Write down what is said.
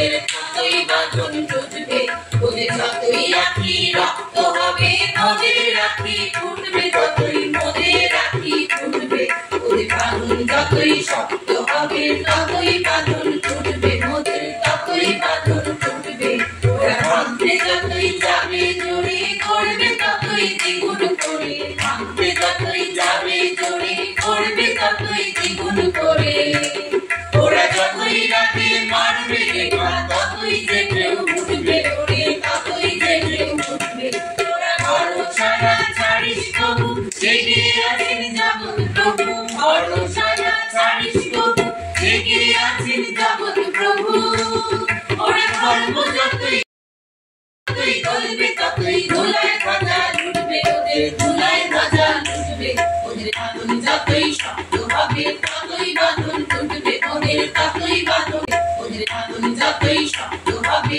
ওদের ততই বাঁধন টুটবে, ওদের যতই আঁখি রক্ত হবে মোদের আঁখি ফুটবে, ততই মোদের আঁখি ফুটবে, ওদের বাঁধন যতই শক্ত হবে ততই বাঁধন টুটবে, মোদের ততই বাঁধন টুটবে। ওরা ভাঙতে যতই যাবে জোরে করবে ততই দ্বিগুণ করে, ভাঙতে যতই যাবে জোরে করবে ততই দ্বিগুণ করে। ওরা যতই রাতে মারবে ততই যে ঢেউ উঠবে, ওরে ততই যে ঢেউ উঠবে। তোরা ভরসা না ছাড়িস প্রভু, জেগে আছেন জগৎ প্রভু, ভরসা না ছাড়িস প্রভু, জেগে আছেন জগৎ প্রভু। ওরা ধর্ম যতই গলবে ততই ধুলায় ভাজা লুটবে, ওদের ধুলায় ভাজা লুটবে, ওদের বাঁধন যতই শক্ত হবে ততই বাঁধন টুটবে, ওদের ততই বাঁধন, ওদের বাঁধন যতই শক্ত হবে